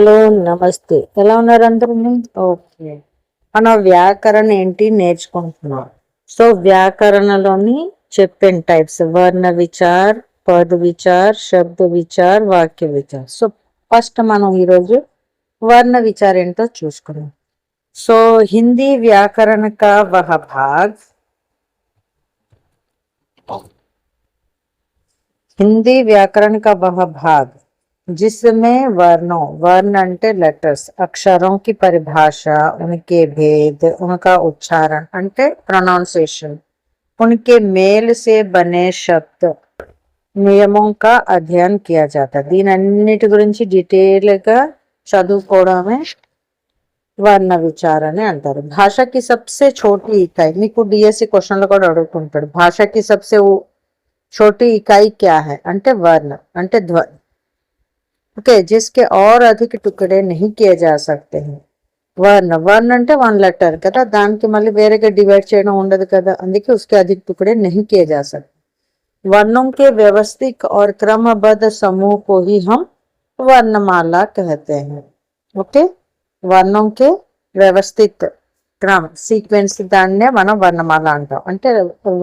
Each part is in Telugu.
హలో నమస్తే, ఎలా ఉన్నారు అందరూ? ఓకే, మన వ్యాకరణ ఏంటి నేర్చుకుంటున్నాం. సో వ్యాకరణలోని చెప్పిన టైప్స్ వర్ణ విచార్, పద విచార్, శబ్ద విచార్, వాక్య విచార్. సో ఫస్ట్ మనం ఈరోజు वर्ण विचार ఏంటో చూసుకుందాం. సో హిందీ వ్యాకరణ का वह भाग, हिंदी व्याकरण का वह भाग जिसमें वर्णों, वर्ण अंटे लेटर्स, अक्षरों की परिभाषा, उनके भेद, उनका उच्चारण अंटे प्रोनाउंसिएशन, उनके मेल से बने शब्द, नियमों का अध्ययन किया जाता है. దీనన్నిటి గురించి డీటెయిల్ గా చదువుకోవడమే వర్ణ విచార అని అంటారు. భాషకి సబ్సే छोटी इकाई, మీకు డిఎస్సి క్వశ్చన్లు కూడా అడుగుతుంటాడు, భాషకి సబ్సే छोटी इकाई क्या है అంటే वर्ण అంటే ध्वनि. ओके, जिसके और अधिक टुकड़े नहीं किए जा सकते हैं. वर्ण वर्ण అంటే వన్ లెటర్ కదా, దానికి మళ్ళీ వేరేగా డివైడ్ చేయడం ఉండదు కదా, అందుకే उसके अधिक टुकड़े नहीं किए जा सकते. वर्णों के व्यवस्थित और क्रमबद्ध समूह को ही हम वर्णमाला कहते हैं. ओके, वर्णों के व्यवस्थित क्रम सीक्वेंस దాన్నే మనం వర్ణమాల అంటాం, అంటే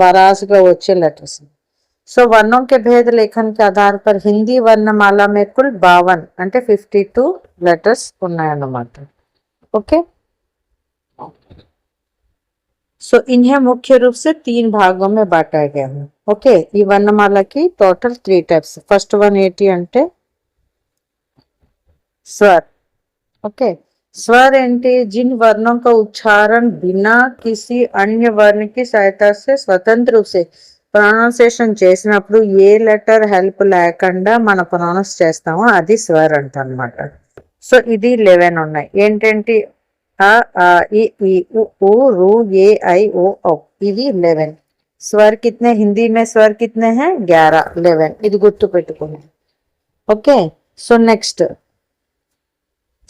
వరాసుగా వచ్చే లెటర్స్. सो वर्णों के भेद लेखन के आधार पर हिंदी वर्णमाला में कुल 52 అంటే 52 लेटर्स ఉన్నాయన్నమాట. ओके, सो इन्हें मुख्य रूप से 3 भागों में बांटा गया है. ओके, ఈ వర్ణమాల की टोटल 3 टाइप्स. फर्स्ट वन ఏంటి అంటే स्वर. ओके, स्वर ఏంటి, जिन वर्णों का उच्चारण बिना किसी अन्य वर्ण की सहायता से स्वतंत्र रूप से ప్రొనౌన్సియేషన్ చేసినప్పుడు ఏ లెటర్ హెల్ప్ లేకుండా మనం ప్రొనౌన్స్ చేస్తామో అది స్వర్ అంట అనమాట. సో ఇది 11 ఉన్నాయి. ఏంటంటే అ ఆ ఇ ఈ ఉ రు ఏ ఐ ఓ ఔ, ఇవి 11. स्वर कितने हिंदी में स्वर कितने हैं 11, 11. ఇది గుర్తు పెట్టుకోండి. ओके, सो नेक्स्ट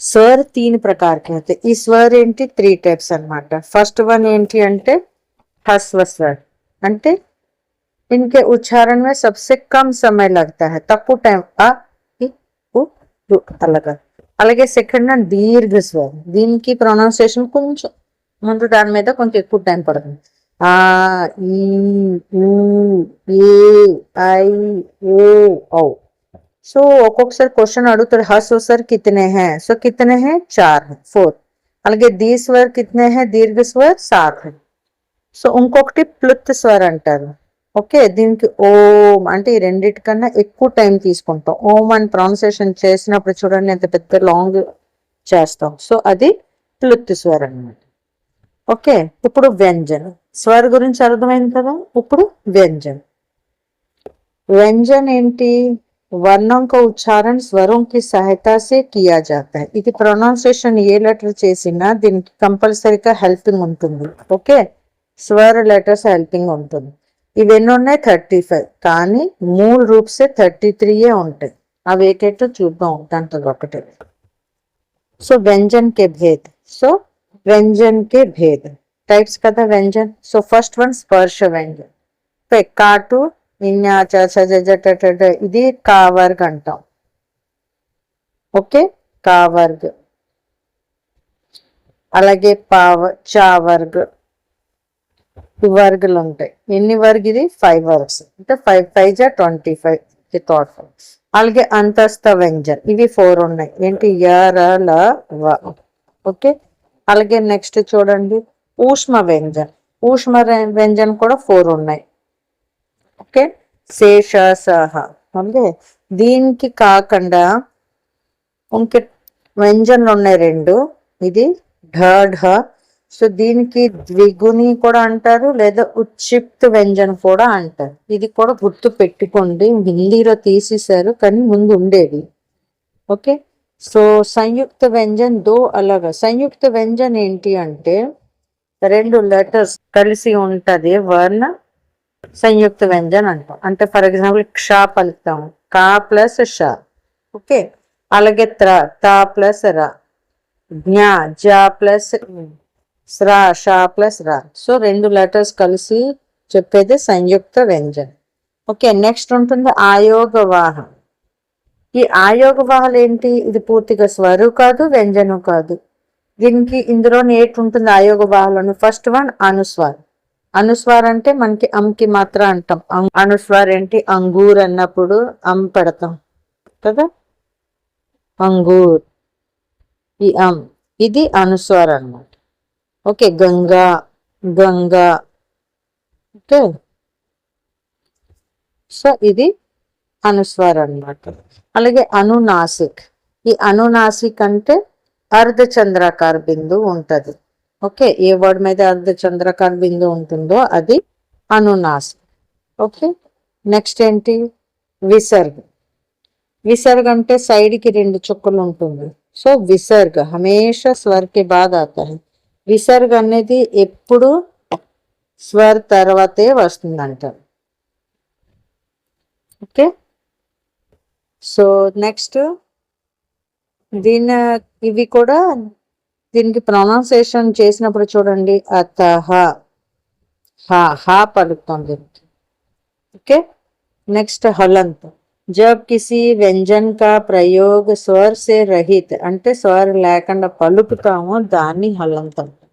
स्वर 3 प्रकार के होते. ఈ స్వర్ ఏంటి 3 టైప్స్ అన్నమాట. ఫస్ట్ వన్ ఏంటి అంటే హ్రస్వ స్వర్, అంటే इनके उच्चारण में सबसे कम समय लगता है, तक्कु टाइम अ इ उ రు అలాగా. అలాగే సెకండ్ వన్ దీర్ఘ స్వరం, దీనికి ప్రొనౌన్సియేషన్ కొంచెం ముందు దాని మీద కొంచెం ఎక్కువ టైం పడుతుంది. ఆ ఈ ఊ ఏ ఐ ఓ ఔ. సో ఒక్కొక్కసారి క్వశ్చన్ అడుగుతాడు హస్ స్వర్ కితనే హై, సో కితనే హై 4 है 4. అలాగే దీ స్వర్ కితనే హై దీర్ఘ స్వర్ 7 है. సో ఇంకొకటి ప్లుత్ స్వర్ అంటారు. ఓకే, దీనికి ఓం అంటే ఈ రెండిటికన్నా ఎక్కువ టైం తీసుకుంటాం. ఓం అని ప్రొనౌన్సియేషన్ చేసినప్పుడు చూడండి ఎంత పెద్ద లాంగ్ చేస్తాం. సో అది ప్లుత్ స్వర్ అన్నమాట. ఓకే, ఇప్పుడు వ్యంజన్. స్వర్ గురించి అర్థమైంది కదా, ఇప్పుడు వ్యంజన్. व्यंजन ఏంటి, वर्णों का उच्चारण स्वरों की सहायता से किया जाता है. ఇది ప్రొనౌన్సియేషన్ ఏ లెటర్ చేసినా దీనికి కంపల్సరీగా హెల్పింగ్ ఉంటుంది. ఓకే, స్వర లెటర్స్ హెల్పింగ్ ఉంటుంది. ఇవన్నీ ఉన్నాయి 35, కానీ మూల రూప్ సే 33 ఉంటాయి. అవి ఏంటంటే చూద్దాం దాంట్లో ఒకటి. సో व्यंजन के भेद. సో व्यंजन के भेद టైప్స్ కదా व्यंजन. సో ఫస్ట్ వన్ స్పర్శ व्यंजन. కాటు ఇది కా వర్గ్ అంటాం. ఓకే, కా వర్గ్. అలాగే చా వర్గ్, వర్గులు ఉంటాయి. ఎన్ని వర్గ్, ఇది 5 వర్గ్స్, అంటే 5 5 జా 25 థాట్. అలాగే అంతస్థ వ్యంజన్, ఇవి 4 ఉన్నాయి. ఏంటి య ర ల వ. ఓకే, అలాగే నెక్స్ట్ చూడండి ఊష్మ వ్యంజన్. ఊష్మ వ్యంజన్ కూడా 4 ఉన్నాయి. ఓకే, శేష సహ. ఓకే, దీనికి కాకుండా ఇంకే వ్యంజన్లు ఉన్నాయి 2. ఇది ఢ ఢ. సో దీనికి ద్విగుణి కూడా అంటారు, లేదా ఉక్షిప్త వ్యంజన్ కూడా అంటారు. ఇది కూడా గుర్తు పెట్టుకోండి, హిందీలో తీసేశారు కానీ ముందు ఉండేది. ఓకే, సో సంయుక్త వ్యంజన్ 2 అలాగా. సంయుక్త వ్యంజన్ ఏంటి అంటే 2 లెటర్స్ కలిసి ఉంటది, వర్ణ సంయుక్త వ్యంజన్ అంటాం. అంటే ఫర్ ఎగ్జాంపుల్ క్ష పలుకుతాం, కా ప్లస్ ష. ఓకే, అలాగే త ప్లస్ ర, జ్ఞ జ ప్లస్ స్రా షా ప్లస్ రా. సో 2 లెటర్స్ కలిసి చెప్పేది సంయుక్త వ్యంజన్. ఓకే, నెక్స్ట్ ఉంటుంది ఆయోగవాహ. ఈ ఆయోగవాహాలు ఏంటి? ఇది పూర్తిగా స్వరు కాదు, వ్యంజనం కాదు. దీనికి ఇందులో ఏటి ఉంటుంది ఆయోగవాహాలను? First one అనుస్వార్. అనుస్వార్ అంటే మనకి అంకి మాత్ర అంటాం. అనుస్వార్ ఏంటి? అంగూర్ అన్నప్పుడు పెడతాం కదా, అంగూర్. ఈ ఇది అనుస్వార్ అన్నమాట. Okay, Ganga, Ganga. Okay, so ఇది అనుస్వార్ అన్నమాట. అలాగే అనునాసిక్. ఈ అనునాసిక్ అంటే అర్ధచంద్రాకార బిందు ఉంటది. ఓకే, ఏ వర్డ్ మీద అర్ధచంద్రాకార బిందు ఉంటుందో అది అనునాసిక్. ఓకే, నెక్స్ట్ ఏంటి? విసర్గ. విసర్గ అంటే సైడ్ కి 2 చుక్కలు ఉంటుంది. సో విసర్గ హమేషా స్వర్ కే బాద్ ఆతా హై. విసర్గ అనేది ఎప్పుడు స్వర్ తర్వాతే వస్తుందంట. ఓకే, సో నెక్స్ట్ ఇవి కూడా దీనికి ప్రొనౌన్సియేషన్ చేసినప్పుడు చూడండి, అతహ హా పలుకుతుంది. Okay, next హలంత్. జబ్ కిసి వ్యంజన్ కా ప్రయోగ స్వర్ సే రహిత్ అంటే స్వర్ లేకుండా పలుకుతామో దాన్ని హలంత్ అంటాం.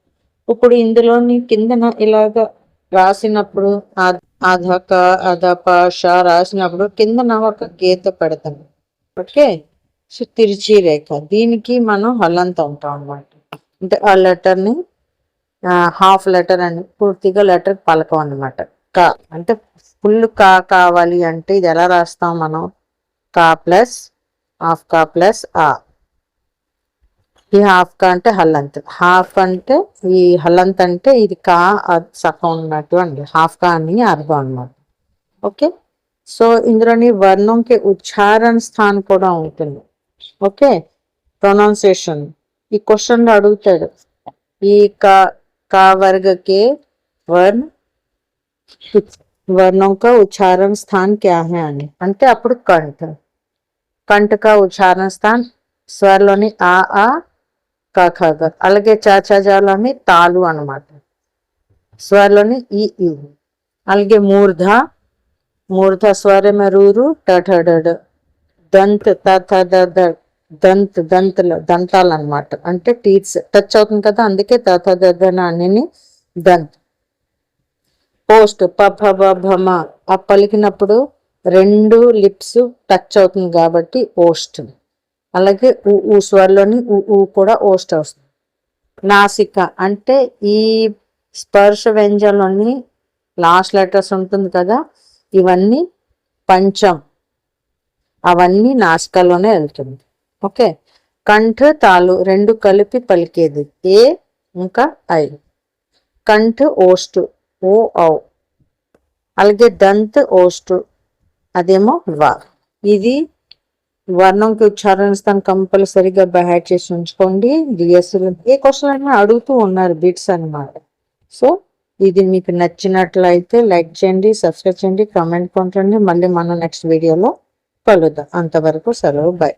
ఇప్పుడు ఇందులోని కిందన ఇలాగ రాసినప్పుడు అధక అధప ష రాసినప్పుడు కిందన ఒక గీత పెడతాం. ఓకే, సో తిరిచి రేఖ, దీనికి మనం హలంత్ అంటాం అన్నమాట. అంటే ఆ లెటర్ ని హాఫ్ లెటర్ అని, పూర్తిగా లెటర్ పలకం అన్నమాట. కా అంటే ఫుల్ కా కావాలి అంటే ఇది ఎలా రాస్తాం మనం? కా ప్లస్ హాఫ్ కా ప్లస్ ఆ. ఈ హాఫ్ కా అంటే హల్లంత్, హాఫ్ అంటే ఈ హల్లంత్ అంటే ఇది కా సగం ఉన్నట్టు అండి, హాఫ్ కా అని అర్థం అన్నమాట. ఓకే, సో ఇందులోని వర్ణంకి ఉచ్చారణ స్థానం కూడా ఉంటుంది. Okay, pronunciation. ఈ క్వశ్చన్ లో అడుగుతాడు, ఈ కా వర్గకే వर्ण वर्णों का उच्चारण स्थान क्या है అని అంటే అప్పుడు కంఠ. కంఠ కా ఉచ్చారణ స్థాన్ స్వర్లోని ఆ క ఖ గ. అలాగే చాచాజాలోని తాలు అన్నమాట, స్వర్లోని ఈ. అలాగే మూర్ధ, మూర్ధ స్వర రూరు ట దంత్ త దంతాలు అన్నమాట. అంటే టీత్స్ టచ్ అవుతుంది కదా, అందుకే అని దంత్. పోస్ట్ పభమ ఆ పలికినప్పుడు 2 లిప్స్ టచ్ అవుతుంది కాబట్టి ఓస్ట్. అలాగే ఊ స్వర్లోని ఊ కూడా ఓస్ట్ వస్తుంది. నాసిక అంటే ఈ స్పర్శ వ్యంజనంలోని లాస్ట్ లెటర్స్ ఉంటుంది కదా, ఇవన్నీ పంచం, అవన్నీ నాసికలోనే వెళ్తుంది. ఓకే, కంఠ తాలు 2 కలిపి పలికేది ఏ ఇంకా ఐ. కంఠ ఓస్ట్ ఓ ఔ. అలాగే దంత్ ఓస్ట్ అదేమో వా. ఇది వర్ణంకి ఉచ్చారణ స్థానం కంపల్సరీగా బై చేసి ఉంచుకోండి. డిఎస్ఎల్ ఏ క్వశ్చన్ అయినా అడుగుతూ ఉన్నారు బిట్స్ అన్నమాట. సో ఇది మీకు నచ్చినట్లయితే లైక్ చేయండి, సబ్స్క్రైబ్ చేయండి, కామెంట్ పంపండి. మళ్ళీ మనం నెక్స్ట్ వీడియోలో కలుద్దాం. అంతవరకు సెలవు, బై.